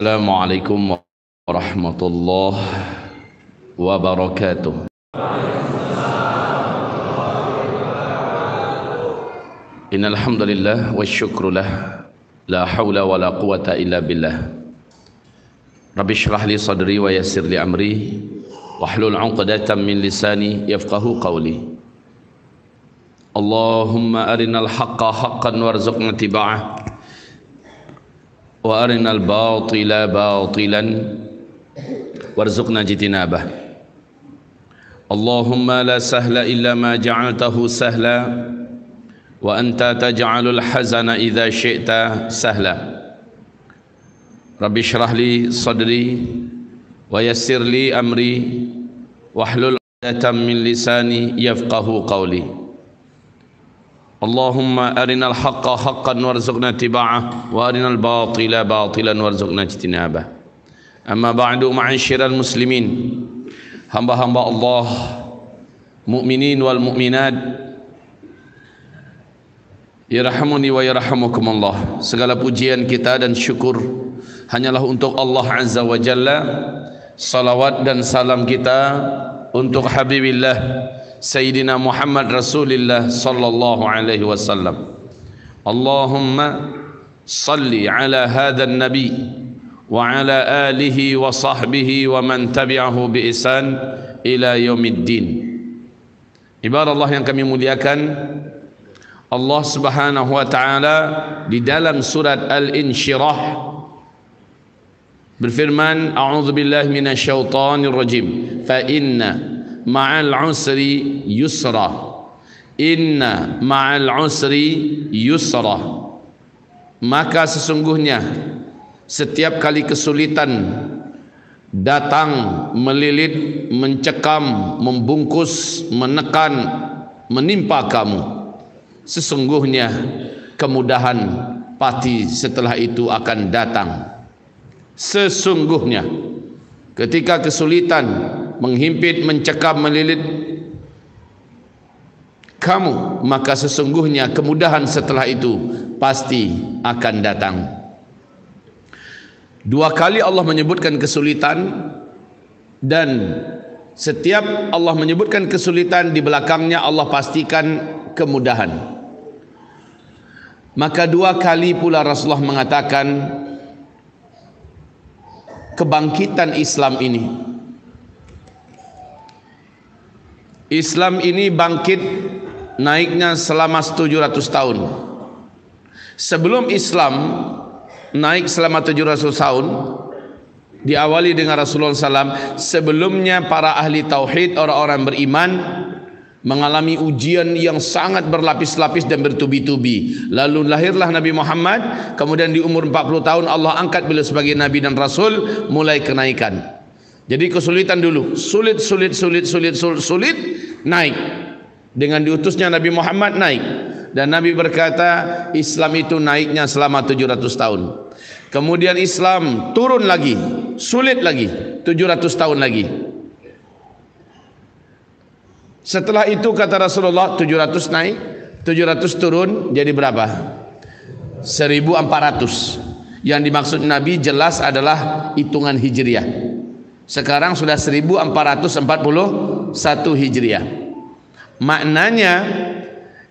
Assalamualaikum warahmatullahi wabarakatuh. Innal hamdalillah wasyukrullah la haula wala quwata illa billah. Rabbi shrah li sadri wa yassir li amri wahlul 'uqdatam min lisani yafqahu qawli. Allahumma arinal haqqa haqqan warzuqna tiba'ah wa arinal batila batilan warzuqna jitinabah. Allahumma la sahla illa ma ja'altahu sahla wa anta taj'alul hazana idza syi'ta sahla. Rabbi shrah li sadri wa yassir li amri wahlul 'uqdatam min lisani yafqahu qawli. Allahumma arinal haqqa haqqan warzuqna tiba'ah wa arinal batila batilan warzuqna ijtinabah. Amma ba'du, ma'asyiral muslimin, hamba-hamba Allah, mukminin wal mukminat, yarhamuni wa yarhamukumullah. Segala pujian kita dan syukur hanyalah untuk Allah Azza wa Jalla. Salawat dan salam kita untuk Habibillah Sayyidina Muhammad Rasulullah sallallahu alaihi wasallam. Allahumma salli ala hadzal nabi wa ala alihi wa sahbihi wa man tabi'ahu bi ihsan ila yaumiddin. Ibadallah yang kami muliakan, Allah Subhanahu wa taala di dalam surat Al-Insyirah berfirman, a'udzubillahi minasyaitonir rajim, fa inna ma'al usri yusra, inna ma'al usri yusra. Maka sesungguhnya setiap kali kesulitan datang, melilit, mencekam, membungkus, menekan, menimpa kamu, sesungguhnya kemudahan pasti setelah itu akan datang. Sesungguhnya ketika kesulitan menghimpit, mencekam, melilit kamu, maka sesungguhnya kemudahan setelah itu pasti akan datang. Dua kali Allah menyebutkan kesulitan, dan setiap Allah menyebutkan kesulitan, di belakangnya Allah pastikan kemudahan. Maka dua kali pula Rasulullah mengatakan kebangkitan Islam ini bangkit, naiknya selama 700 tahun. Sebelum Islam naik selama 700 tahun, diawali dengan Rasulullah SAW. Sebelumnya para ahli tauhid, orang-orang beriman, mengalami ujian yang sangat berlapis-lapis dan bertubi-tubi. Lalu lahirlah Nabi Muhammad. Kemudian di umur 40 tahun Allah angkat beliau sebagai Nabi dan Rasul. Mulai kenaikan. Jadi kesulitan dulu, sulit, naik. Dengan diutusnya Nabi Muhammad, naik. Dan Nabi berkata Islam itu naiknya selama 700 tahun. Kemudian Islam turun lagi, sulit lagi, 700 tahun lagi. Setelah itu kata Rasulullah, 700 naik, 700 turun, jadi berapa? 1400. Yang dimaksud Nabi jelas adalah hitungan Hijriah. Sekarang sudah 1441 Hijriah. Maknanya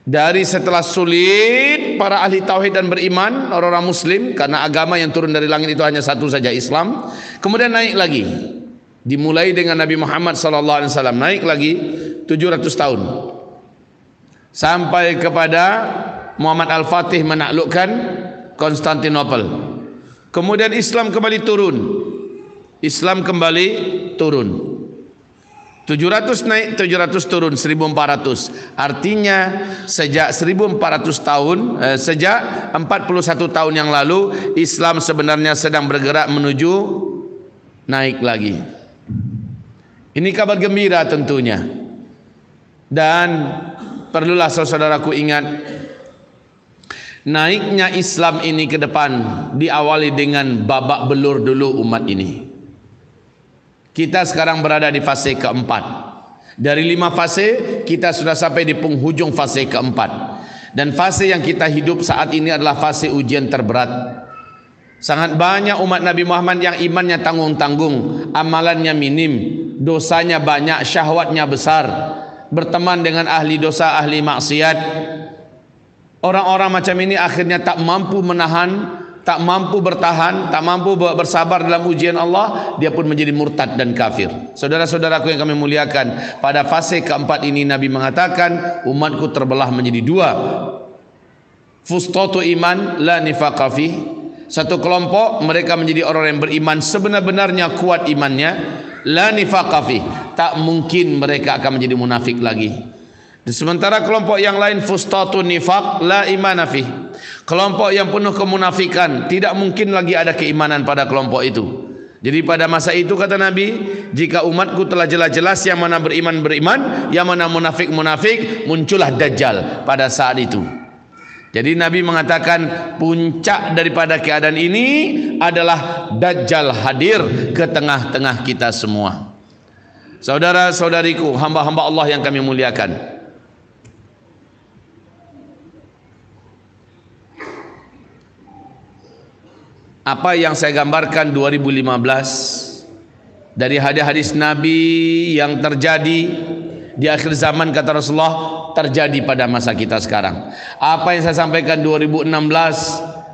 dari setelah sulit, para ahli tauhid dan beriman, orang-orang muslim, karena agama yang turun dari langit itu hanya satu saja, Islam. Kemudian naik lagi, dimulai dengan Nabi Muhammad SAW, naik lagi 700 tahun sampai kepada Muhammad Al-Fatih menaklukkan Konstantinopel. Kemudian Islam kembali turun. 700 naik, 700 turun, 1400. Artinya sejak 1400 tahun, sejak 41 tahun yang lalu, Islam sebenarnya sedang bergerak menuju naik lagi. Ini kabar gembira tentunya. Dan perlulah saudaraku ingat, naiknya Islam ini ke depan diawali dengan babak belur dulu umat ini. Kita sekarang berada di fase keempat. Dari 5 fase, kita sudah sampai di penghujung fase keempat. Dan fase yang kita hidup saat ini adalah fase ujian terberat. Sangat banyak umat Nabi Muhammad yang imannya tanggung-tanggung, amalannya minim, dosanya banyak, syahwatnya besar, berteman dengan ahli dosa, ahli maksiat. Orang-orang macam ini akhirnya tak mampu menahan, tak mampu bertahan, tak mampu bersabar dalam ujian Allah, dia pun menjadi murtad dan kafir. Saudara-saudaraku yang kami muliakan, pada fase keempat ini Nabi mengatakan umatku terbelah menjadi dua. Fustatu iman la nifaqa fi. Satu kelompok mereka menjadi orang yang beriman sebenar-benarnya kuat imannya, la nifaqa fi. Tak mungkin mereka akan menjadi munafik lagi. Sementara kelompok yang lain fustatu nifaq la imana fi. Kelompok yang penuh kemunafikan, tidak mungkin lagi ada keimanan pada kelompok itu. Jadi pada masa itu kata Nabi, jika umatku telah jelas-jelas yang mana beriman beriman, yang mana munafik munafik, muncullah Dajjal pada saat itu. Jadi Nabi mengatakan puncak daripada keadaan ini adalah Dajjal hadir ke tengah-tengah kita semua. Saudara-saudariku, hamba-hamba Allah yang kami muliakan, apa yang saya gambarkan 2015 dari hadis-hadis Nabi yang terjadi di akhir zaman kata Rasulullah terjadi pada masa kita sekarang. Apa yang saya sampaikan 2016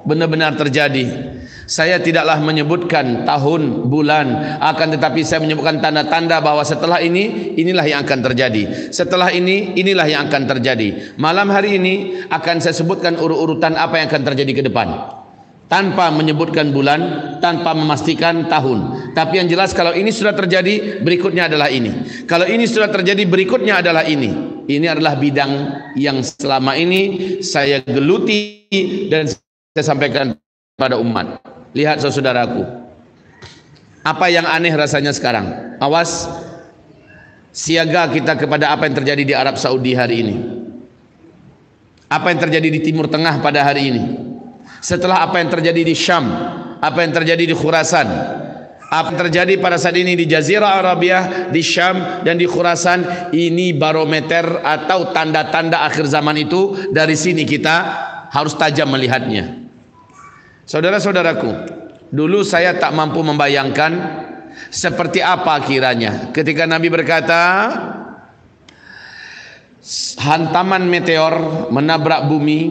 benar-benar terjadi. Saya tidaklah menyebutkan tahun, bulan, akan tetapi saya menyebutkan tanda-tanda bahwa setelah ini, inilah yang akan terjadi. Setelah ini, inilah yang akan terjadi. Malam hari ini akan saya sebutkan urut-urutan apa yang akan terjadi ke depan, tanpa menyebutkan bulan, tanpa memastikan tahun. Tapi yang jelas kalau ini sudah terjadi, berikutnya adalah ini. Kalau ini sudah terjadi, berikutnya adalah ini. Ini adalah bidang yang selama ini saya geluti dan saya sampaikan pada umat. Lihat saudaraku, apa yang aneh rasanya sekarang. Awas, siaga kita kepada apa yang terjadi di Arab Saudi hari ini, apa yang terjadi di Timur Tengah pada hari ini. Setelah apa yang terjadi di Syam, apa yang terjadi di Khurasan, apa yang terjadi pada saat ini di Jazirah Arabiah, di Syam dan di Khurasan, ini barometer atau tanda-tanda akhir zaman itu. Dari sini kita harus tajam melihatnya. Saudara-saudaraku, dulu saya tak mampu membayangkan seperti apa kiranya ketika Nabi berkata hantaman meteor menabrak bumi.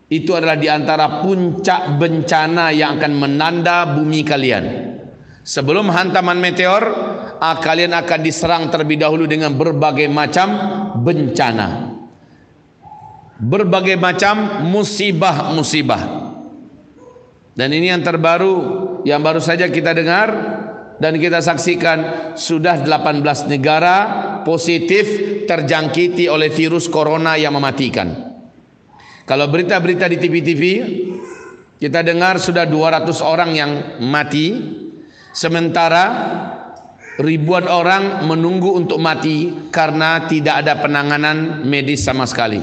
Itu adalah di antara puncak bencana yang akan menanda bumi kalian. Sebelum hantaman meteor, kalian akan diserang terlebih dahulu dengan berbagai macam bencana, berbagai macam musibah-musibah. Dan ini yang terbaru, yang baru saja kita dengar dan kita saksikan, sudah 18 negara positif terjangkiti oleh virus corona yang mematikan. Kalau berita-berita di TV-TV kita dengar sudah 200 orang yang mati, sementara ribuan orang menunggu untuk mati karena tidak ada penanganan medis sama sekali.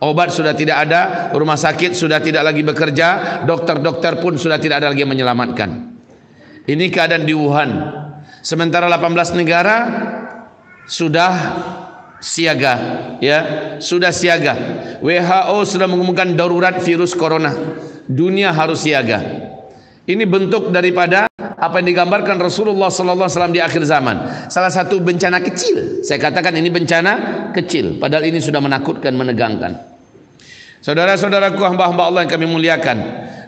Obat sudah tidak ada, rumah sakit sudah tidak lagi bekerja, dokter-dokter pun sudah tidak ada lagi yang menyelamatkan. Ini keadaan di Wuhan. Sementara 18 negara sudah siaga, ya, sudah siaga. WHO sudah mengumumkan darurat virus corona. Dunia harus siaga. Ini bentuk daripada apa yang digambarkan Rasulullah SAW di akhir zaman. Salah satu bencana kecil. Saya katakan ini bencana kecil, padahal ini sudah menakutkan, menegangkan. Saudara-saudaraku, hamba-hamba Allah yang kami muliakan,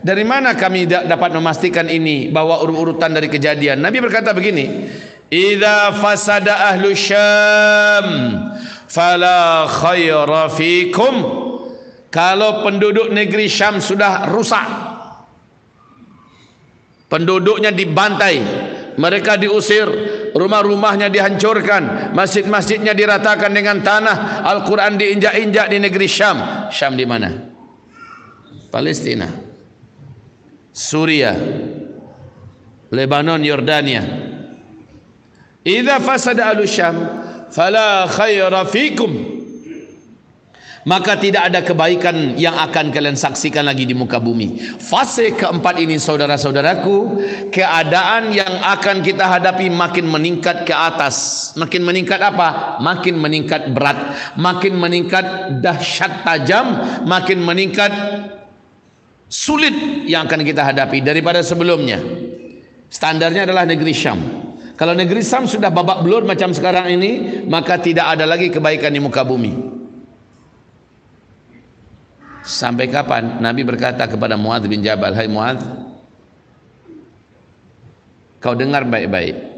dari mana kami dapat memastikan ini bahwa urut-urutan dari kejadian? Nabi berkata begini, idza fasada ahlu Syam fala khaira fikum. Kalau penduduk negeri Syam sudah rusak, penduduknya dibantai, mereka diusir, rumah-rumahnya dihancurkan, masjid-masjidnya diratakan dengan tanah, Al-Quran diinjak-injak di negeri Syam. Syam di mana? Palestina, Suria, Lebanon, Yordania. Idza fasada ahlu Syam fala khaira fikum. Maka tidak ada kebaikan yang akan kalian saksikan lagi di muka bumi. Fase keempat ini, saudara-saudaraku, keadaan yang akan kita hadapi makin meningkat ke atas. Makin meningkat apa? Makin meningkat berat, makin meningkat dahsyat tajam, makin meningkat sulit yang akan kita hadapi daripada sebelumnya. Standarnya adalah negeri Syam. Kalau negeri Syam sudah babak belur macam sekarang ini, maka tidak ada lagi kebaikan di muka bumi. Sampai kapan? Nabi berkata kepada Muadz bin Jabal, "Hai Muadz, kau dengar baik-baik.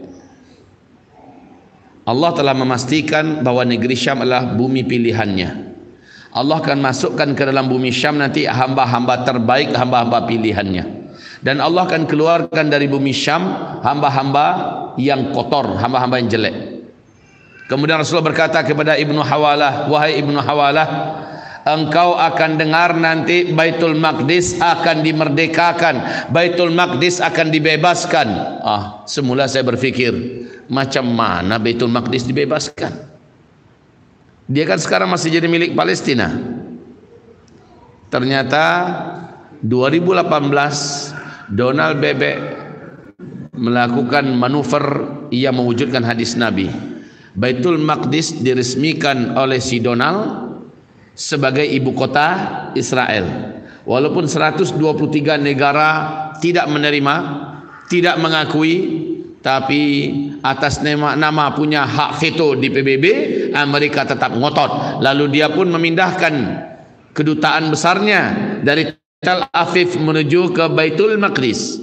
Allah telah memastikan bahwa negeri Syam adalah bumi pilihannya. Allah akan masukkan ke dalam bumi Syam nanti hamba-hamba terbaik, hamba-hamba pilihannya. Dan Allah akan keluarkan dari bumi Syam hamba-hamba yang kotor, hamba-hamba yang jelek." Kemudian Rasulullah berkata kepada Ibnu Hawalah, "Wahai Ibnu Hawalah, engkau akan dengar nanti Baitul Maqdis akan dimerdekakan, Baitul Maqdis akan dibebaskan." Semula saya berpikir, macam mana Baitul Maqdis dibebaskan? Dia kan sekarang masih jadi milik Palestina. Ternyata 2018 Donald Bebek melakukan manuver yang mewujudkan hadis Nabi. Baitul Maqdis diresmikan oleh si Donald sebagai ibu kota Israel. Walaupun 123 negara tidak menerima, tidak mengakui, tapi atas nama punya hak veto di PBB, Amerika tetap ngotot. Lalu dia pun memindahkan kedutaan besarnya dari Tel Aviv menuju ke Baitul Maqdis.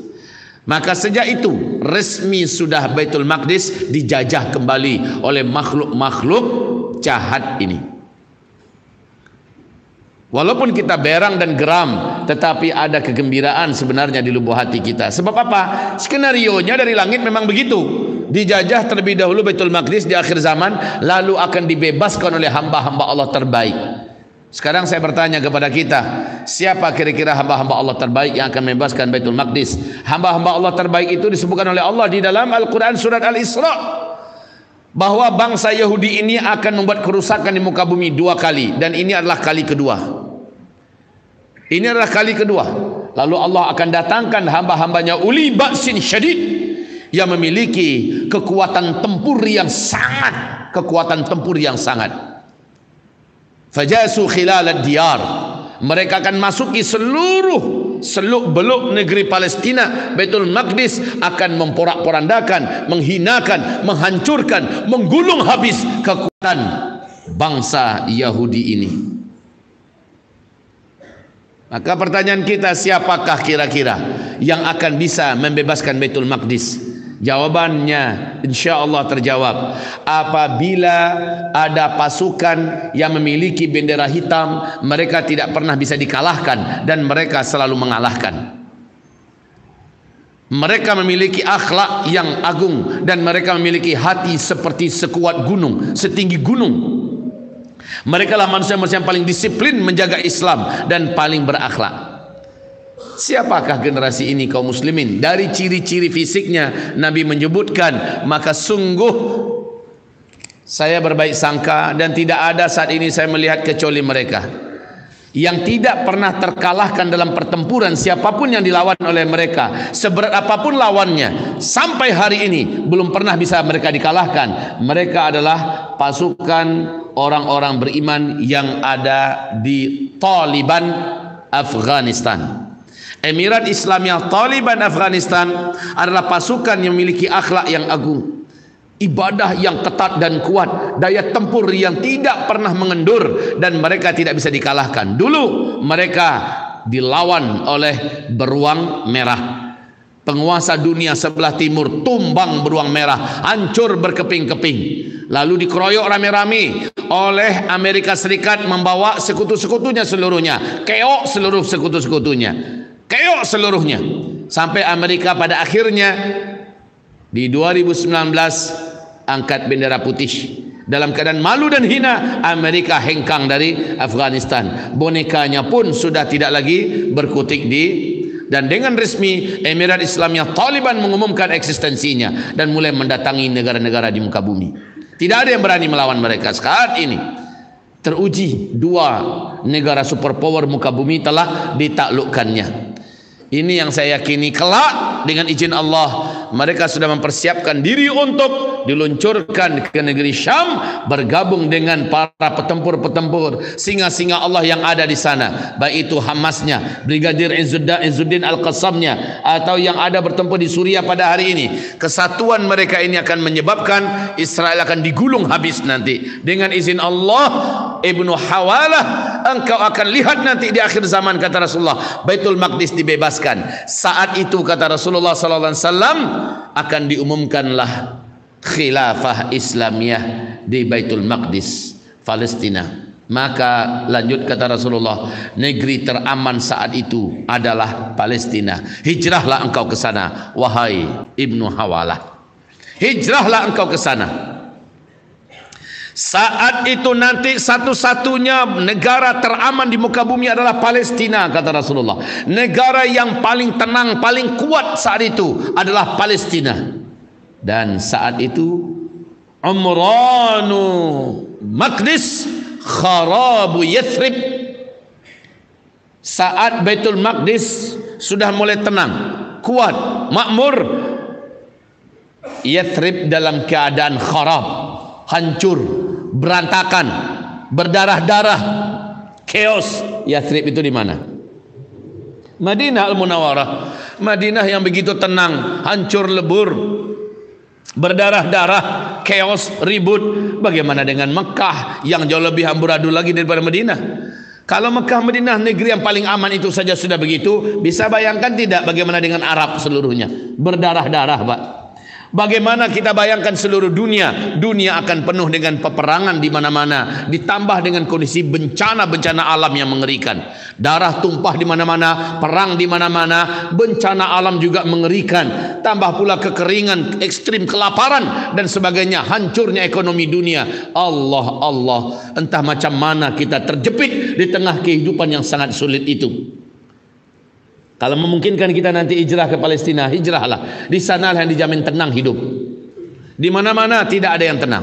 Maka sejak itu resmi sudah Baitul Maqdis dijajah kembali oleh makhluk-makhluk jahat ini. Walaupun kita berang dan geram, tetapi ada kegembiraan sebenarnya di lubuk hati kita. Sebab apa? Skenarionya dari langit memang begitu. Dijajah terlebih dahulu Baitul Maqdis di akhir zaman, lalu akan dibebaskan oleh hamba-hamba Allah terbaik. Sekarang saya bertanya kepada kita, siapa kira-kira hamba-hamba Allah terbaik yang akan membebaskan Baitul Maqdis? Hamba-hamba Allah terbaik itu disebutkan oleh Allah di dalam Al-Quran surat Al-Isra, bahwa bangsa Yahudi ini akan membuat kerusakan di muka bumi 2 kali, dan ini adalah kali kedua. Ini adalah kali kedua. Lalu Allah akan datangkan hamba-hambanya uli ba'sin syadid, yang memiliki kekuatan tempur yang sangat, fajasu khilal diyar, mereka akan masuki seluruh seluk-beluk negeri Palestina. Baitul Maqdis akan memporak-porandakan, menghinakan, menghancurkan, menggulung habis kekuatan bangsa Yahudi ini. Maka pertanyaan kita, siapakah kira-kira yang akan bisa membebaskan Baitul Maqdis? Jawabannya insya Allah terjawab apabila ada pasukan yang memiliki bendera hitam. Mereka tidak pernah bisa dikalahkan dan mereka selalu mengalahkan. Mereka memiliki akhlak yang agung dan mereka memiliki hati seperti sekuat gunung, setinggi gunung. Mereka lah manusia-manusia yang paling disiplin menjaga Islam dan paling berakhlak. Siapakah generasi ini kaum muslimin? Dari ciri-ciri fisiknya Nabi menyebutkan, maka sungguh saya berbaik sangka dan tidak ada saat ini saya melihat kecuali mereka yang tidak pernah terkalahkan dalam pertempuran. Siapapun yang dilawan oleh mereka, seberat apapun lawannya, sampai hari ini belum pernah bisa mereka dikalahkan. Mereka adalah pasukan orang-orang beriman yang ada di Taliban Afghanistan. Emirat Islamiyah Taliban Afghanistan adalah pasukan yang memiliki akhlak yang agung, ibadah yang ketat dan kuat, daya tempur yang tidak pernah mengendur, dan mereka tidak bisa dikalahkan. Dulu mereka dilawan oleh beruang merah, penguasa dunia sebelah timur, tumbang beruang merah, hancur berkeping-keping, lalu dikeroyok rame-rame oleh Amerika Serikat, membawa sekutu-sekutunya seluruhnya, keok seluruh sekutu-sekutunya, keok seluruhnya, sampai Amerika pada akhirnya di 2019 angkat bendera putih. Dalam keadaan malu dan hina, Amerika hengkang dari Afghanistan. Bonekanya pun sudah tidak lagi berkutik dan dengan resmi Emirat Islamiyah Taliban mengumumkan eksistensinya dan mulai mendatangi negara-negara di muka bumi. Tidak ada yang berani melawan mereka. Saat ini teruji 2 negara superpower muka bumi telah ditaklukkannya. Ini yang saya yakini kelak dengan izin Allah mereka sudah mempersiapkan diri untuk diluncurkan ke negeri Syam, bergabung dengan para petempur-petempur singa-singa Allah yang ada di sana, baik itu Hamasnya, Brigadir Izzuddin Al-Qassamnya, atau yang ada bertempur di Suriah pada hari ini. Kesatuan mereka ini akan menyebabkan Israel akan digulung habis nanti. Dengan izin Allah, Ibnu Hawalah, engkau akan lihat nanti di akhir zaman, kata Rasulullah, Baitul Maqdis dibebaskan. Saat itu, kata Rasulullah SAW, akan diumumkanlah khilafah Islamiyah di Baitul Maqdis, Palestina. Maka lanjut kata Rasulullah, negeri teraman saat itu adalah Palestina. Hijrahlah engkau ke sana, wahai Ibnu Hawalah. Hijrahlah engkau ke sana. Saat itu nanti satu-satunya negara teraman di muka bumi adalah Palestina, kata Rasulullah. Negara yang paling tenang, paling kuat saat itu adalah Palestina. Dan saat itu Umranu Maqdis kharabu Yathrib. Saat Baitul Maqdis sudah mulai tenang, kuat, makmur, Yathrib dalam keadaan kharab, hancur, berantakan, berdarah-darah, chaos. Yathrib itu di mana? Madinah Al-Munawwarah. Madinah yang begitu tenang, hancur lebur, berdarah-darah, chaos, ribut. Bagaimana dengan Mekah yang jauh lebih amburadul lagi daripada Madinah? Kalau Mekah, Madinah, negeri yang paling aman itu saja sudah begitu, bisa bayangkan tidak bagaimana dengan Arab seluruhnya? Berdarah-darah, Pak. Bagaimana kita bayangkan seluruh dunia? Dunia akan penuh dengan peperangan di mana-mana, ditambah dengan kondisi bencana-bencana alam yang mengerikan. Darah tumpah di mana-mana, perang di mana-mana, bencana alam juga mengerikan. Tambah pula kekeringan ekstrim, kelaparan dan sebagainya, hancurnya ekonomi dunia. Allah, entah macam mana kita terjepit di tengah kehidupan yang sangat sulit itu. Kalau memungkinkan kita nanti hijrah ke Palestina, hijrahlah. Di sana yang dijamin tenang hidup. Di mana-mana tidak ada yang tenang.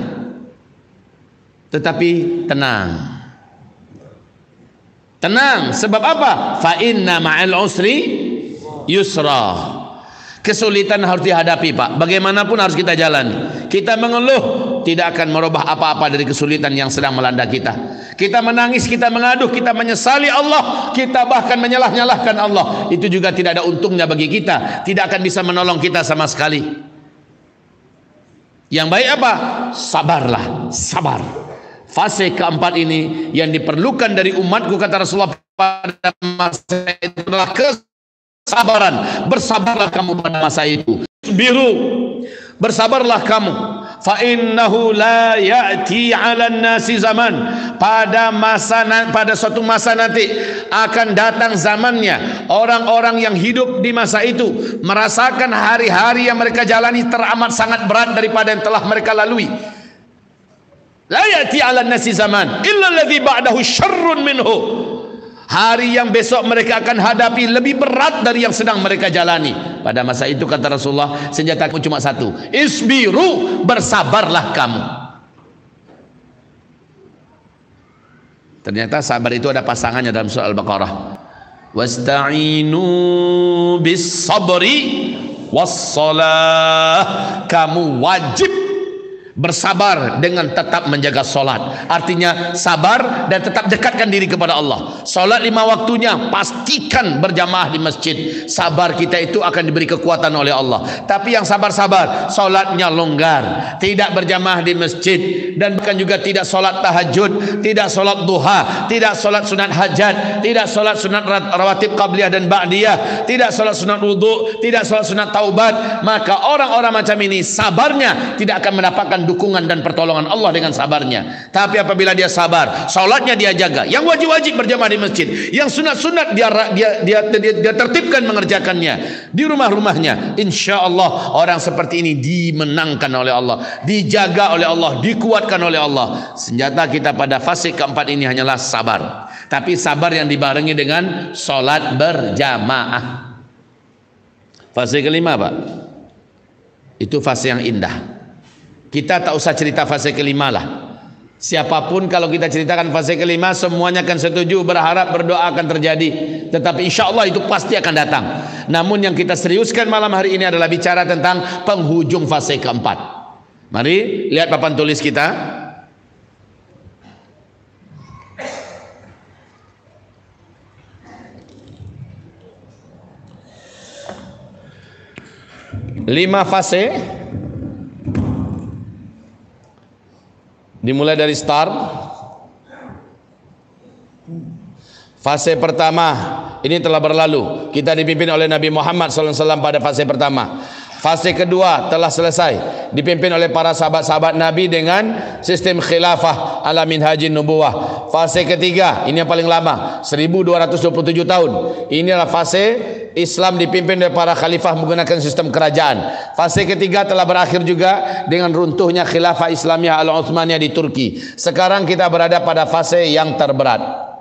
Tetapi tenang. Tenang, sebab apa? Fa inna ma'al usri yusra. Kesulitan harus dihadapi, Pak. Bagaimanapun harus kita jalan. Kita mengeluh tidak akan merubah apa-apa dari kesulitan yang sedang melanda kita. Kita menangis, kita mengaduh, kita menyesali Allah, kita bahkan menyalah-nyalahkan Allah. Itu juga tidak ada untungnya bagi kita. Tidak akan bisa menolong kita sama sekali. Yang baik apa? Sabarlah, sabar. Fase keempat ini yang diperlukan dari umatku, kata Rasulullah pada masa itu adalah kesabaran. Bersabarlah kamu pada masa itu. Biru, bersabarlah kamu. Fa innahu la ya'ti 'alan nasi zaman. Pada suatu masa nanti akan datang zamannya orang-orang yang hidup di masa itu merasakan hari-hari yang mereka jalani teramat sangat berat daripada yang telah mereka lalui. La ya'ti 'alan nasi zaman illa alladhi ba'dahu syarrun minhu. Hari yang besok mereka akan hadapi lebih berat dari yang sedang mereka jalani. Pada masa itu, kata Rasulullah, senjataku cuma satu. Isbiru, bersabarlah kamu. Ternyata sabar itu ada pasangannya dalam surah Al-Baqarah. Wasta'inu bis sabri wassalah. Kamu wajib bersabar dengan tetap menjaga solat. Artinya sabar dan tetap dekatkan diri kepada Allah. Solat 5 waktunya pastikan berjamaah di masjid. Sabar kita itu akan diberi kekuatan oleh Allah. Tapi yang sabar-sabar, solatnya longgar, tidak berjamaah di masjid, dan bukan juga tidak solat tahajud, tidak solat duha, tidak solat sunat hajat, tidak solat sunat rawatib qabliyah dan ba'diyah, tidak solat sunat wudu, tidak solat sunat taubat. Maka orang-orang macam ini sabarnya tidak akan mendapatkan dukungan dan pertolongan Allah dengan sabarnya. Tapi apabila dia sabar, salatnya dia jaga, yang wajib-wajib berjamaah di masjid, yang sunat-sunat dia tertibkan mengerjakannya di rumah-rumahnya, insya Allah orang seperti ini dimenangkan oleh Allah, dijaga oleh Allah, dikuatkan oleh Allah. Senjata kita pada fase keempat ini hanyalah sabar. Tapi sabar yang dibarengi dengan salat berjamaah. Fase kelima, Pak, itu fase yang indah. Kita tak usah cerita fase kelima lah. Siapapun kalau kita ceritakan fase kelima, semuanya akan setuju, berharap, berdoa akan terjadi. Tetapi insya Allah itu pasti akan datang. Namun yang kita seriuskan malam hari ini adalah bicara tentang penghujung fase keempat. Mari lihat papan tulis kita. Lima fase. Dimulai dari start. Fase pertama ini telah berlalu. Kita dipimpin oleh Nabi Muhammad SAW pada fase pertama. Fase kedua telah selesai, dipimpin oleh para sahabat-sahabat Nabi dengan sistem khilafah ala minhajin nubuwah. Fase ketiga, ini yang paling lama, 1227 tahun. Inilah fase Islam dipimpin oleh para khalifah menggunakan sistem kerajaan. Fase ketiga telah berakhir juga dengan runtuhnya khilafah Islamiyah al-Utsmaniyah di Turki. Sekarang kita berada pada fase yang terberat.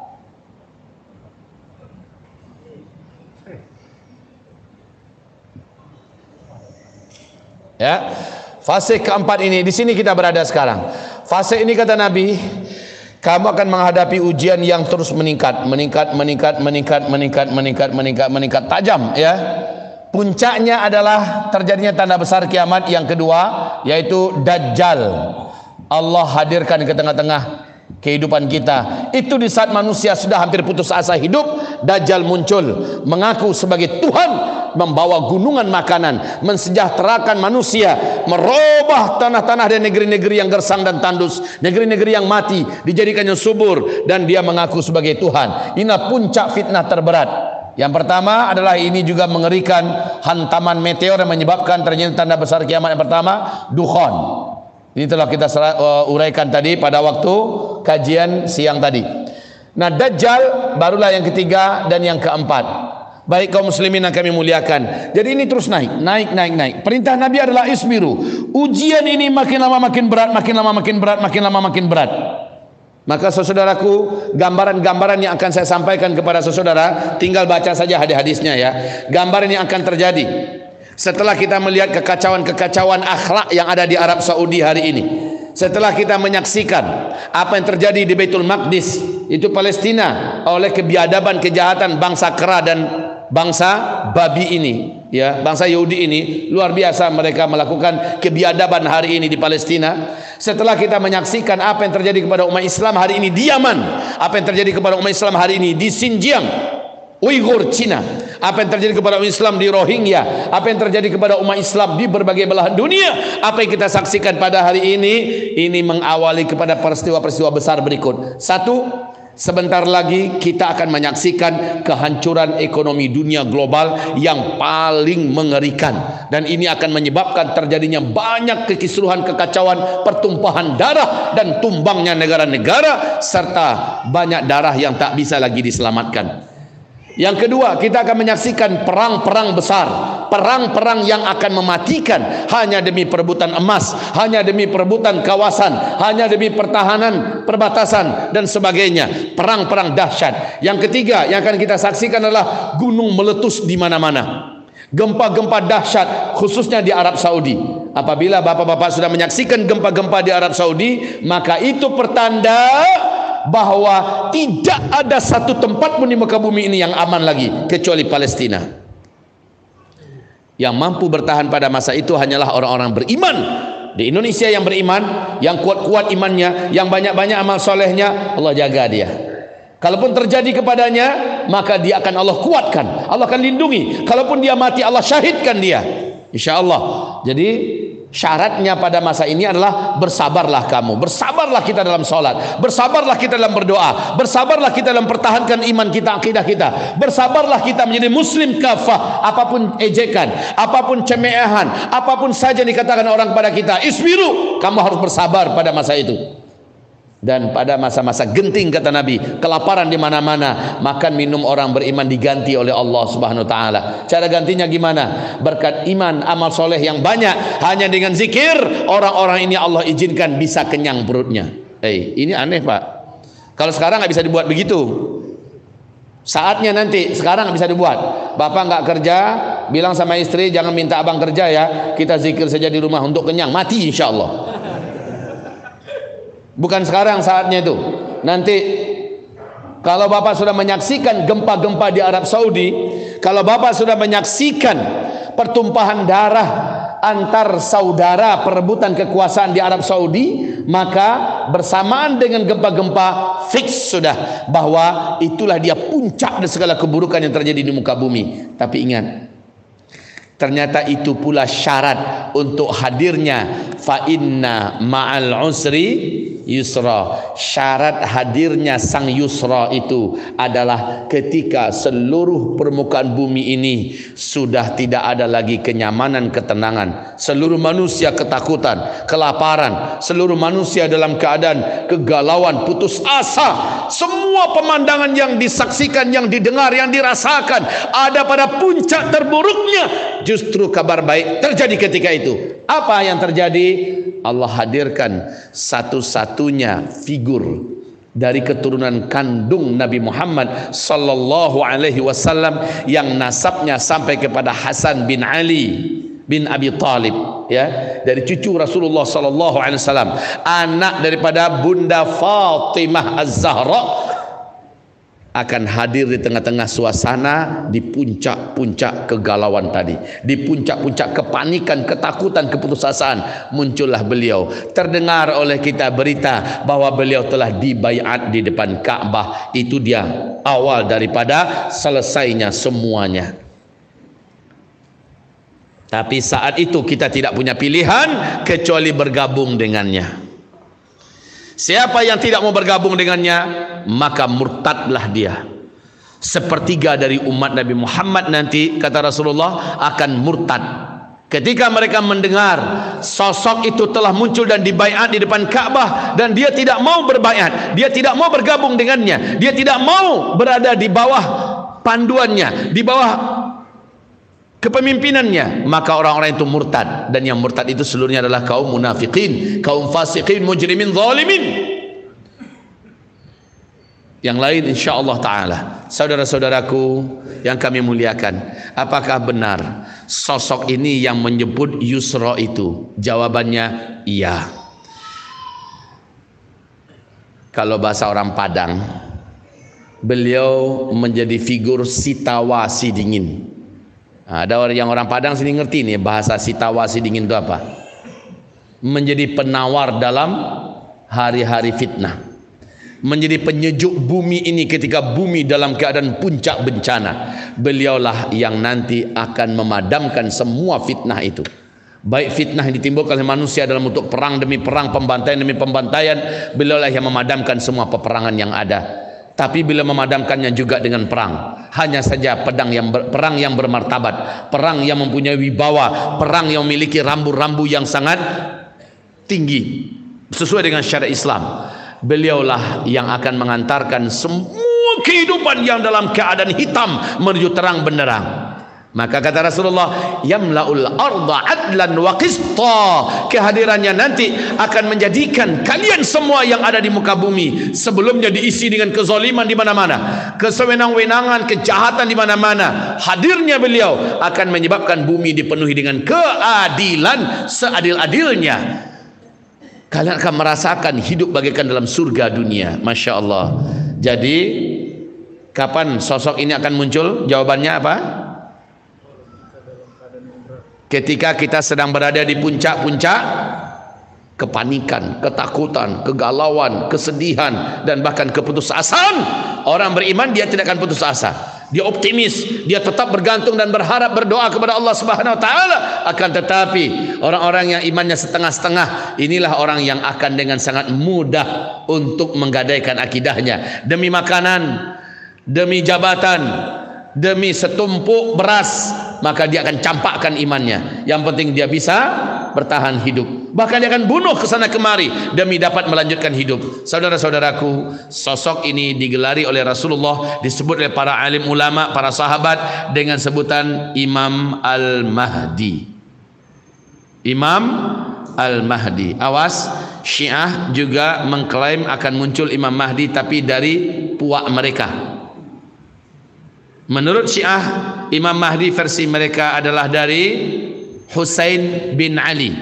Ya, fase keempat ini, di sini kita berada sekarang. Fase ini kata Nabi, kamu akan menghadapi ujian yang terus meningkat tajam, ya. Puncaknya adalah terjadinya tanda besar kiamat yang kedua, yaitu Dajjal. Allah hadirkan ke tengah-tengah kehidupan kita. Itu di saat manusia sudah hampir putus asa hidup, Dajjal muncul mengaku sebagai Tuhan, membawa gunungan makanan, mensejahterakan manusia, merubah tanah-tanah dan negeri-negeri yang gersang dan tandus, negeri-negeri yang mati dijadikannya subur, dan dia mengaku sebagai Tuhan. Inilah puncak fitnah terberat. Yang pertama adalah ini juga mengerikan, hantaman meteor yang menyebabkan terjadi tanda besar kiamat yang pertama, dukhon. Ini telah kita uraikan tadi pada waktu kajian siang tadi. Nah, Dajjal barulah yang ketiga dan yang keempat. Baik kaum muslimin yang kami muliakan. Jadi ini terus naik. Perintah Nabi adalah isbiru. Ujian ini makin lama makin berat, makin lama makin berat, makin lama makin berat. Maka saudaraku, gambaran-gambaran yang akan saya sampaikan kepada saudara, tinggal baca saja hadis-hadisnya ya. Gambaran yang akan terjadi setelah kita melihat kekacauan-kekacauan akhlak yang ada di Arab Saudi hari ini. Setelah kita menyaksikan apa yang terjadi di Baitul Maqdis, itu Palestina, oleh kebiadaban kejahatan bangsa kera dan bangsa babi ini, ya, bangsa Yahudi ini, luar biasa mereka melakukan kebiadaban hari ini di Palestina. Setelah kita menyaksikan apa yang terjadi kepada umat Islam hari ini di Yaman, apa yang terjadi kepada umat Islam hari ini di Xinjiang, Uighur, Cina, apa yang terjadi kepada umat Islam di Rohingya, apa yang terjadi kepada umat Islam di berbagai belahan dunia, apa yang kita saksikan pada hari ini mengawali kepada peristiwa-peristiwa besar berikut. Satu, sebentar lagi kita akan menyaksikan kehancuran ekonomi dunia global yang paling mengerikan, dan ini akan menyebabkan terjadinya banyak kekisruhan, kekacauan, pertumpahan darah, dan tumbangnya negara-negara, serta banyak darah yang tak bisa lagi diselamatkan. Yang kedua, kita akan menyaksikan perang-perang besar, perang-perang yang akan mematikan hanya demi perebutan emas, hanya demi perebutan kawasan, hanya demi pertahanan perbatasan dan sebagainya. Perang-perang dahsyat. Yang ketiga yang akan kita saksikan adalah gunung meletus di mana-mana. Gempa-gempa dahsyat khususnya di Arab Saudi. Apabila bapak-bapak sudah menyaksikan gempa-gempa di Arab Saudi, maka itu pertanda bahwa tidak ada satu tempat pun di muka bumi ini yang aman lagi kecuali Palestina. Yang mampu bertahan pada masa itu hanyalah orang-orang beriman di Indonesia, yang beriman, yang kuat-kuat imannya, yang banyak-banyak amal solehnya. Allah jaga dia. Kalaupun terjadi kepadanya, maka dia akan Allah kuatkan, Allah akan lindungi. Kalaupun dia mati, Allah syahidkan dia, insya Allah. Jadi syaratnya pada masa ini adalah bersabarlah kamu, bersabarlah kita dalam sholat, bersabarlah kita dalam berdoa, bersabarlah kita dalam pertahankan iman kita, akidah kita, bersabarlah kita menjadi muslim kafah. Apapun ejekan, apapun cemeahan, apapun saja dikatakan orang pada kita, isbiru, kamu harus bersabar pada masa itu. Dan pada masa-masa genting kata Nabi, kelaparan di mana-mana, makan minum orang beriman diganti oleh Allah Subhanahu wa taala. Cara gantinya gimana? Berkat iman, amal soleh yang banyak. Hanya dengan zikir, orang-orang ini Allah izinkan bisa kenyang perutnya. Ini aneh Pak. Kalau sekarang nggak bisa dibuat begitu. Saatnya nanti, sekarang nggak bisa dibuat. Bapak nggak kerja, bilang sama istri, jangan minta abang kerja ya, kita zikir saja di rumah untuk kenyang, mati insya Allah. Bukan sekarang saatnya itu. Nanti kalau Bapak sudah menyaksikan gempa-gempa di Arab Saudi, kalau Bapak sudah menyaksikan pertumpahan darah antar saudara perebutan kekuasaan di Arab Saudi, maka bersamaan dengan gempa-gempa fix sudah bahwa itulah dia puncak dari segala keburukan yang terjadi di muka bumi. Tapi ingat, ternyata itu pula syarat untuk hadirnya fa inna ma'al usri yusra. Syarat hadirnya sang yusra itu adalah ketika seluruh permukaan bumi ini sudah tidak ada lagi kenyamanan, ketenangan. Seluruh manusia ketakutan, kelaparan, seluruh manusia dalam keadaan kegalauan, putus asa. Semua pemandangan yang disaksikan, yang didengar, yang dirasakan ada pada puncak terburuknya. Justru kabar baik terjadi ketika itu. Apa yang terjadi? Allah hadirkan satu-satunya figur dari keturunan kandung Nabi Muhammad sallallahu alaihi wasallam yang nasabnya sampai kepada Hasan bin Ali bin Abi Talib, ya, dari cucu Rasulullah sallallahu alaihi wasallam, anak daripada Bunda Fatimah Az-Zahra, akan hadir di tengah-tengah suasana di puncak-puncak kegalauan tadi, di puncak-puncak kepanikan, ketakutan, keputusasaan. Muncullah beliau. Terdengar oleh kita berita bahwa beliau telah dibaiat di depan Ka'bah. Itu dia awal daripada selesainya semuanya. Tapi saat itu kita tidak punya pilihan kecuali bergabung dengannya. Siapa yang tidak mau bergabung dengannya, maka murtadlah dia. Sepertiga dari umat Nabi Muhammad nanti, kata Rasulullah, akan murtad ketika mereka mendengar sosok itu telah muncul dan dibaiat di depan Ka'bah, dan dia tidak mau berbaiat, dia tidak mau bergabung dengannya, dia tidak mau berada di bawah panduannya, di bawah kepemimpinannya. Maka orang-orang itu murtad, dan yang murtad itu seluruhnya adalah kaum munafikin, kaum fasikin, mujrimin, zalimin. Yang lain insyaallah taala. Saudara-saudaraku yang kami muliakan, apakah benar sosok ini yang menyebut yusra itu? Jawabannya iya. Kalau bahasa orang Padang, beliau menjadi figur sitawasi dingin. Ada orang Padang sini ngerti nih bahasa sitawasi dingin itu apa? Menjadi penawar dalam hari-hari fitnah, menjadi penyejuk bumi ini ketika bumi dalam keadaan puncak bencana. Beliaulah yang nanti akan memadamkan semua fitnah itu. Baik fitnah yang ditimbulkan oleh manusia dalam bentuk perang demi perang, pembantaian demi pembantaian, beliaulah yang memadamkan semua peperangan yang ada. Tapi bila memadamkannya juga dengan perang, hanya saja perang yang bermartabat, perang yang mempunyai wibawa, perang yang memiliki rambu-rambu yang sangat tinggi sesuai dengan syariat Islam. Beliaulah yang akan mengantarkan semua kehidupan yang dalam keadaan hitam menuju terang benderang. Maka kata Rasulullah, yamla'ul arda adlan wa qista. Kehadirannya nanti akan menjadikan kalian semua yang ada di muka bumi, sebelumnya diisi dengan kezaliman di mana-mana, kesewenang-wenangan, kejahatan di mana-mana. Hadirnya beliau akan menyebabkan bumi dipenuhi dengan keadilan seadil-adilnya. Kalian akan merasakan hidup bagaikan dalam surga dunia. Masya Allah. Jadi kapan sosok ini akan muncul? Jawabannya apa? Ketika kita sedang berada di puncak-puncak kepanikan, ketakutan, kegalauan, kesedihan, dan bahkan keputusasaan. Orang beriman dia tidak akan putus asa, dia optimis, dia tetap bergantung dan berharap, berdoa kepada Allah Subhanahu wa taala. Akan tetapi orang-orang yang imannya setengah-setengah, inilah orang yang akan dengan sangat mudah untuk menggadaikan akidahnya demi makanan, demi jabatan, demi setumpuk beras, maka dia akan campakkan imannya. Yang penting dia bisa bertahan hidup, bahkan dia akan bunuh kesana kemari demi dapat melanjutkan hidup. Saudara-saudaraku, sosok ini digelari oleh Rasulullah, disebut oleh para alim ulama, para sahabat dengan sebutan Imam Al-Mahdi. Imam Al-Mahdi. Awas, Syiah juga mengklaim akan muncul Imam Mahdi, tapi dari puak mereka. Menurut Syiah, Imam Mahdi versi mereka adalah dari Husain bin Ali.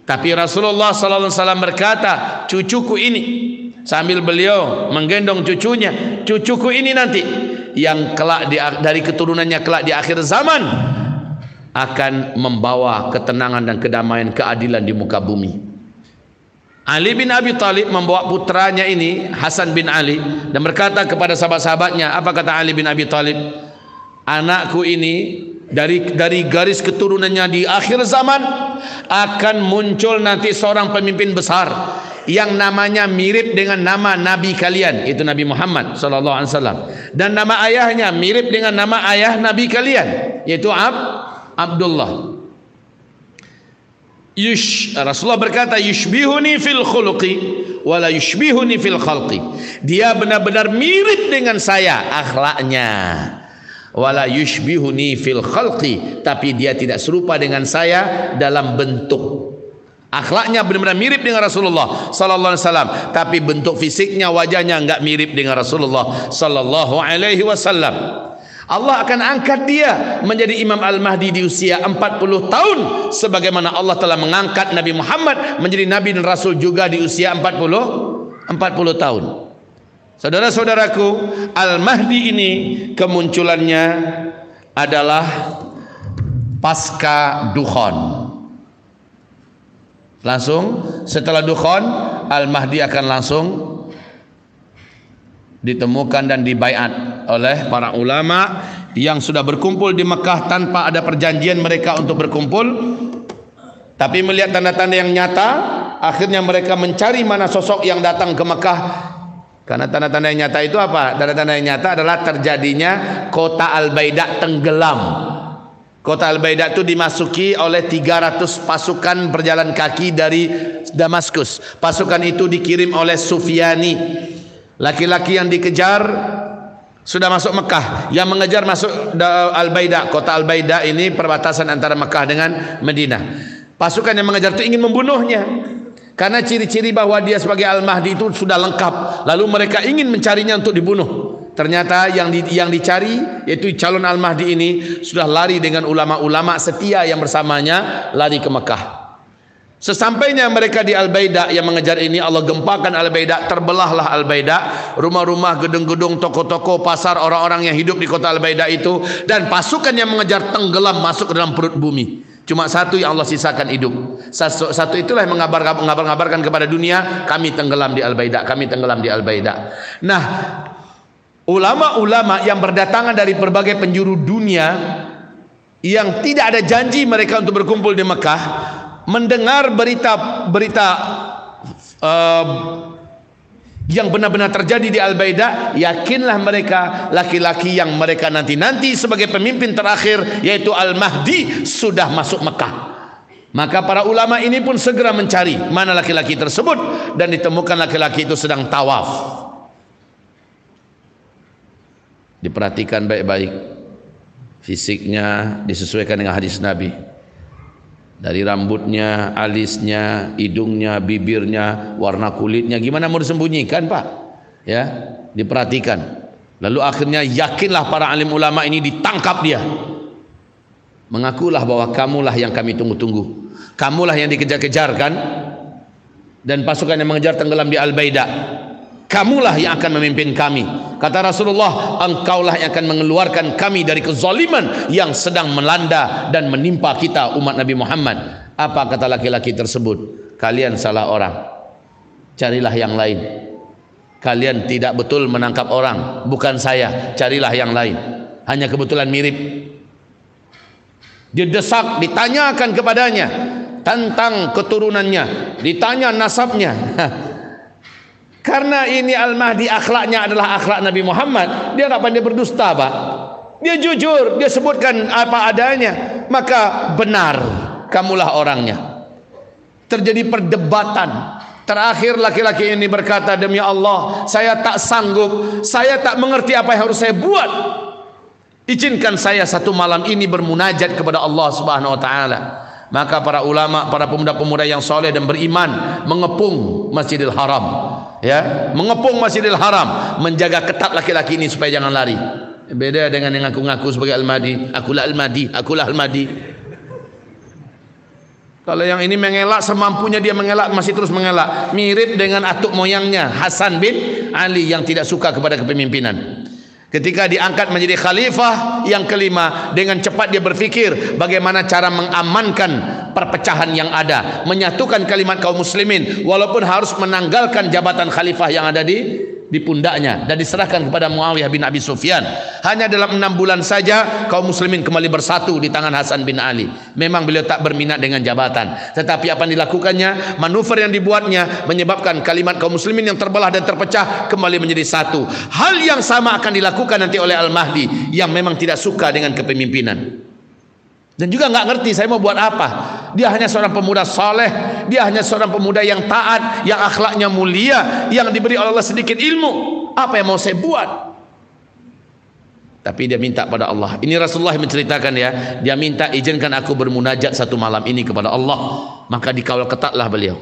Tapi Rasulullah sallallahu alaihi wasallam berkata, cucuku ini, sambil beliau menggendong cucunya, cucuku ini nanti yang kelak dari keturunannya kelak di akhir zaman akan membawa ketenangan dan kedamaian, keadilan di muka bumi. Ali bin Abi Thalib membawa putranya ini, Hasan bin Ali, dan berkata kepada sahabat-sahabatnya, apa kata Ali bin Abi Thalib? Anakku ini dari garis keturunannya di akhir zaman akan muncul nanti seorang pemimpin besar yang namanya mirip dengan nama nabi kalian, itu Nabi Muhammad sallallahu alaihi wasallam, dan nama ayahnya mirip dengan nama ayah nabi kalian, yaitu Abdullah. Rasulullah berkata, yushbihuni fil khuluqi wala yushbihuni fil khalqi. Dia benar-benar mirip dengan saya akhlaknya. Wala yushbihuni fil khalqi, tapi dia tidak serupa dengan saya dalam bentuk. Akhlaknya benar-benar mirip dengan Rasulullah sallallahu alaihi wasallam, tapi bentuk fisiknya, wajahnya enggak mirip dengan Rasulullah sallallahu alaihi wasallam. Allah akan angkat dia menjadi Imam Al-Mahdi di usia 40 tahun, sebagaimana Allah telah mengangkat Nabi Muhammad menjadi Nabi dan Rasul juga di usia 40 tahun. Saudara-saudaraku, Al-Mahdi ini kemunculannya adalah pasca Dukhan. Langsung setelah Dukhan, Al-Mahdi akan langsung ditemukan dan dibaiat oleh para ulama yang sudah berkumpul di Mekah tanpa ada perjanjian mereka untuk berkumpul, tapi melihat tanda-tanda yang nyata, akhirnya mereka mencari mana sosok yang datang ke Mekah. Karena tanda-tanda yang nyata itu apa? Tanda-tanda yang nyata adalah terjadinya kota Al-Baida tenggelam. Kota Al-Baida itu dimasuki oleh 300 pasukan berjalan kaki dari Damaskus. Pasukan itu dikirim oleh Sufyani. Laki-laki yang dikejar sudah masuk Mekah, yang mengejar masuk Al-Baida. Kota Al-Baida ini perbatasan antara Mekah dengan Madinah. Pasukan yang mengejar itu ingin membunuhnya, karena ciri-ciri bahwa dia sebagai Al-Mahdi itu sudah lengkap. Lalu mereka ingin mencarinya untuk dibunuh. Ternyata yang dicari, yaitu calon Al-Mahdi ini, sudah lari dengan ulama-ulama setia yang bersamanya, lari ke Mekah. Sesampainya mereka di Al-Baida yang mengejar ini, Allah gempakan Al-Baida, terbelahlah Al-Baida, rumah-rumah, gedung-gedung, toko-toko, pasar, orang-orang yang hidup di kota Al-Baida itu, dan pasukan yang mengejar tenggelam masuk ke dalam perut bumi. Cuma satu yang Allah sisakan hidup. Satu itulah yang mengabarkan kepada dunia, kami tenggelam di Al-Baida, kami tenggelam di Al-Baida. Nah, ulama-ulama yang berdatangan dari berbagai penjuru dunia yang tidak ada janji mereka untuk berkumpul di Mekah, mendengar berita yang benar-benar terjadi di Al-Baida, yakinlah mereka laki-laki yang mereka nanti sebagai pemimpin terakhir, yaitu Al-Mahdi, sudah masuk Mekah. Maka para ulama ini pun segera mencari mana laki-laki tersebut, dan ditemukan laki-laki itu sedang tawaf. Diperhatikan baik-baik, fisiknya disesuaikan dengan hadis Nabi. Dari rambutnya, alisnya, hidungnya, bibirnya, warna kulitnya, gimana mau disembunyikan, Pak? Ya, diperhatikan. Lalu akhirnya yakinlah para alim ulama ini, ditangkap dia. Mengakulah bahwa kamulah yang kami tunggu-tunggu. Kamulah yang dikejar-kejarkan, dan pasukan yang mengejar tenggelam di Al-Baida. Kamulah yang akan memimpin kami. Kata Rasulullah, engkaulah yang akan mengeluarkan kami dari kezaliman yang sedang melanda dan menimpa kita umat Nabi Muhammad. Apa kata laki-laki tersebut? Kalian salah orang, carilah yang lain. Kalian tidak betul menangkap orang, bukan saya, carilah yang lain. Hanya kebetulan mirip. Didesak, ditanyakan kepadanya tentang keturunannya, ditanya nasabnya. Karena ini Al-Mahdi akhlaknya adalah akhlak Nabi Muhammad, dia tak pandai berdusta, Pak. Dia jujur, dia sebutkan apa adanya, maka benar, kamulah orangnya. Terjadi perdebatan. Terakhir laki-laki ini berkata, demi Allah, saya tak sanggup, saya tak mengerti apa yang harus saya buat. Izinkan saya satu malam ini bermunajat kepada Allah Subhanahu wa taala. Maka para ulama, para pemuda-pemuda yang soleh dan beriman mengepung Masjidil Haram, ya, mengepung Masjidil Haram, menjaga ketat laki-laki ini supaya jangan lari. Beda dengan yang ngaku-ngaku sebagai Al-Mahdi, akulah Al-Mahdi, akulah Al-Mahdi. Kalau yang ini mengelak semampunya dia mengelak, masih terus mengelak. Mirip dengan atuk moyangnya Hasan bin Ali yang tidak suka kepada kepemimpinan. Ketika diangkat menjadi khalifah yang kelima, dengan cepat dia berfikir bagaimana cara mengamankan perpecahan yang ada, menyatukan kalimat kaum muslimin walaupun harus menanggalkan jabatan khalifah yang ada di pundaknya dan diserahkan kepada Muawiyah bin Abi Sufyan. Hanya dalam 6 bulan saja kaum muslimin kembali bersatu di tangan Hasan bin Ali. Memang beliau tak berminat dengan jabatan, tetapi apa yang dilakukannya, manuver yang dibuatnya menyebabkan kalimat kaum muslimin yang terbelah dan terpecah kembali menjadi satu. Hal yang sama akan dilakukan nanti oleh Al-Mahdi yang memang tidak suka dengan kepemimpinan dan juga nggak ngerti saya mau buat apa. Dia hanya seorang pemuda saleh, dia hanya seorang pemuda yang taat, yang akhlaknya mulia, yang diberi oleh Allah sedikit ilmu. Apa yang mau saya buat? Tapi dia minta pada Allah. Ini Rasulullah menceritakan ya, dia minta izinkan aku bermunajat satu malam ini kepada Allah. Maka dikawal ketatlah beliau.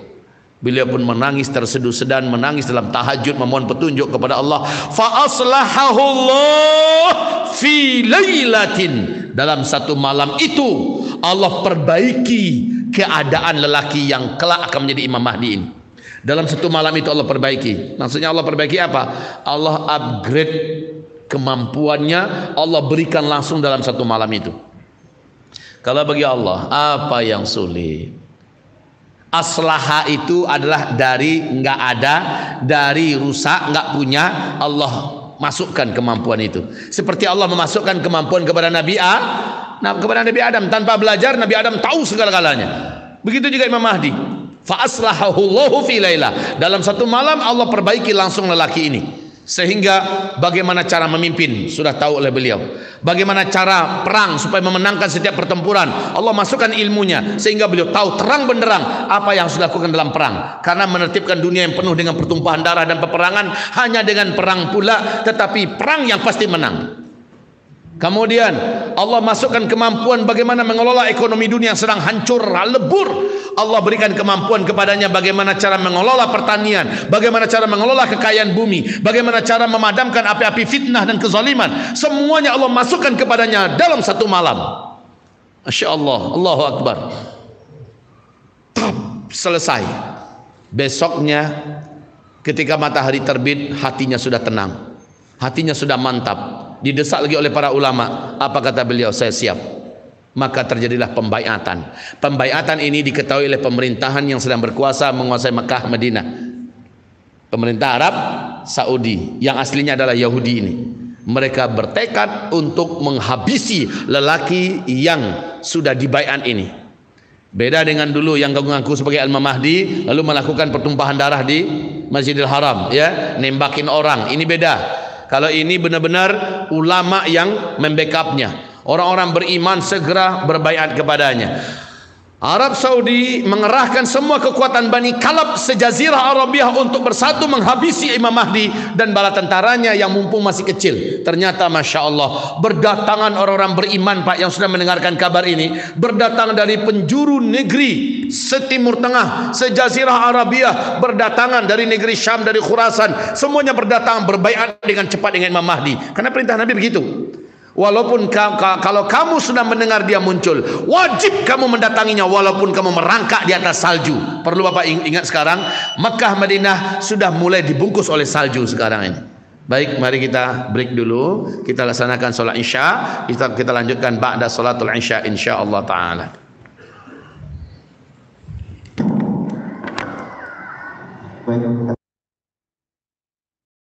Beliau pun menangis terseduh-sedan, menangis dalam tahajud memohon petunjuk kepada Allah. Fa aslahahu Allah fi lailatin. Dalam satu malam itu Allah perbaiki keadaan lelaki yang kelak akan menjadi Imam Mahdi ini. Dalam satu malam itu Allah perbaiki. Maksudnya Allah perbaiki apa? Allah upgrade kemampuannya, Allah berikan langsung dalam satu malam itu. Kalau bagi Allah apa yang sulit? Aslaha itu adalah dari nggak ada, dari rusak, nggak punya, Allah masukkan kemampuan itu. Seperti Allah memasukkan kemampuan kepada Nabi Adam. Tanpa belajar Nabi Adam tahu segala-galanya. Begitu juga Imam Mahdi. Fa aslahahu Allahu fi lailah. Dalam satu malam Allah perbaiki langsung lelaki ini. Sehingga bagaimana cara memimpin sudah tahu oleh beliau. Bagaimana cara perang supaya memenangkan setiap pertempuran, Allah masukkan ilmunya sehingga beliau tahu terang benderang apa yang harus dilakukan dalam perang. Karena menertibkan dunia yang penuh dengan pertumpahan darah dan peperangan hanya dengan perang pula, tetapi perang yang pasti menang. Kemudian Allah masukkan kemampuan bagaimana mengelola ekonomi dunia yang sedang hancur lebur. Allah berikan kemampuan kepadanya bagaimana cara mengelola pertanian, bagaimana cara mengelola kekayaan bumi, bagaimana cara memadamkan api-api fitnah dan kezaliman. Semuanya Allah masukkan kepadanya dalam satu malam. Masya Allah, Allahu Akbar. Selesai. Besoknya ketika matahari terbit, hatinya sudah tenang, hatinya sudah mantap. Didesak lagi oleh para ulama. Apa kata beliau? Saya siap. Maka terjadilah pembaiatan. Pembaiatan ini diketahui oleh pemerintahan yang sedang berkuasa menguasai Mekah, Madinah. Pemerintah Arab Saudi yang aslinya adalah Yahudi ini. Mereka bertekad untuk menghabisi lelaki yang sudah dibaiat ini. Beda dengan dulu yang ngaku sebagai Imam Mahdi lalu melakukan pertumpahan darah di Masjidil Haram, ya, nembakin orang. Ini beda. Kalau ini benar-benar ulama yang membackupnya, orang-orang beriman segera berbaiat kepadanya. Arab Saudi mengerahkan semua kekuatan Bani Kalab sejazirah Arabiah untuk bersatu menghabisi Imam Mahdi dan bala tentaranya yang mumpung masih kecil. Ternyata Masya Allah berdatangan orang-orang beriman, Pak, yang sudah mendengarkan kabar ini, berdatangan dari penjuru negeri setimur tengah, sejazirah Arabiah, berdatangan dari negeri Syam, dari Khurasan, semuanya berdatangan berbaiat dengan cepat dengan Imam Mahdi. Karena perintah Nabi begitu. Walaupun kalau kamu sudah mendengar dia muncul, wajib kamu mendatanginya walaupun kamu merangkak di atas salju. Perlu Bapak ingat sekarang, Mekah Madinah sudah mulai dibungkus oleh salju sekarang ini. Baik, mari kita break dulu. Kita laksanakan sholat isya. Kita lanjutkan ba'da sholatul isya insyaallah ta'ala.